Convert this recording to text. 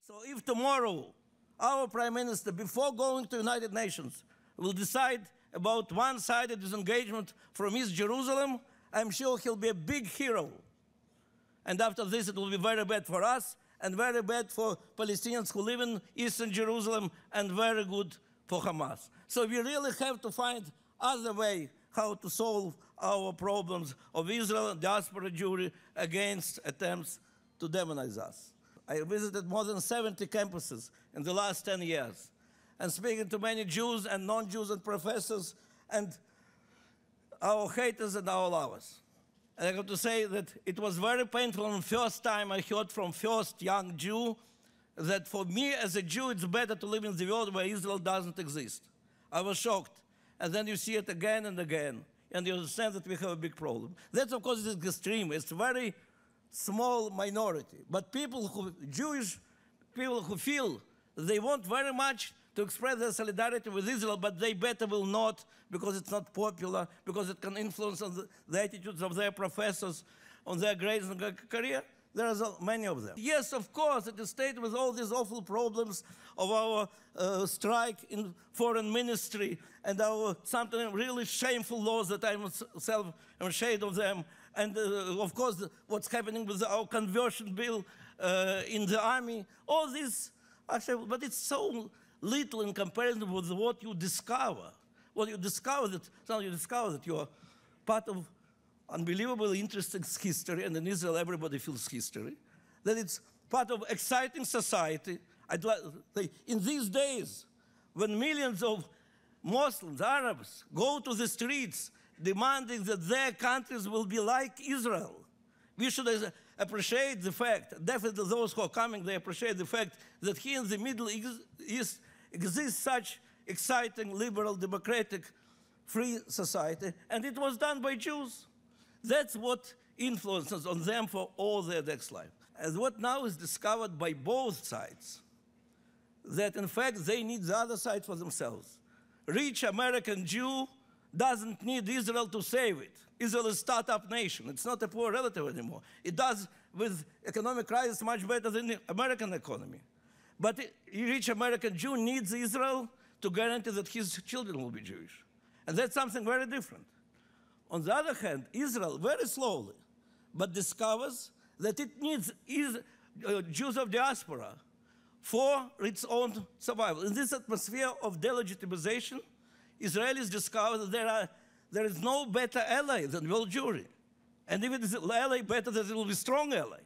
So if tomorrow our Prime Minister, before going to United Nations, will decide about one-sided disengagement from East Jerusalem, I'm sure he'll be a big hero. And after this, it will be very bad for us and very bad for Palestinians who live in Eastern Jerusalem and very good for Hamas. So we really have to find other way how to solve our problems of Israel and diaspora Jewry against attempts to demonize us. I visited more than 70 campuses in the last 10 years and speaking to many Jews and non-Jews and professors and our haters and our lovers. And I have to say that it was very painful the first time I heard from first young Jew that for me as a Jew it's better to live in the world where Israel doesn't exist. I was shocked. And then you see it again and again, and you understand that we have a big problem. That, of course, is extreme. It's a very small minority. But Jewish people who feel they want very much to express their solidarity with Israel, but they better will not because it's not popular, because it can influence on the attitudes of their professors, on their grades and career. There are many of them. Yes, of course, it is stated with all these awful problems of our strike in foreign ministry and our sometimes really shameful laws that I myself am ashamed of them. And of course, what's happening with our conversion bill in the army. All this, actually, but it's so little in comparison with what you discover. What you discover that you are part of unbelievably interesting history, and in Israel everybody feels history, that it's part of exciting society. In these days, when millions of Muslims, Arabs, go to the streets demanding that their countries will be like Israel, we should appreciate the fact, definitely those who are coming, they appreciate the fact that here in the Middle East exists such exciting, liberal, democratic, free society, and it was done by Jews. That's what influences on them for all their next life. And what now is discovered by both sides, that in fact they need the other side for themselves. Rich American Jew doesn't need Israel to save it. Israel is a startup nation. It's not a poor relative anymore. It does with economic crisis much better than the American economy. But a rich American Jew needs Israel to guarantee that his children will be Jewish. And that's something very different. On the other hand, Israel, very slowly, but discovers that it needs Jews of diaspora for its own survival. In this atmosphere of delegitimization, Israelis discover that there is no better ally than world Jewry. And if it is an ally, better that it will be a strong ally.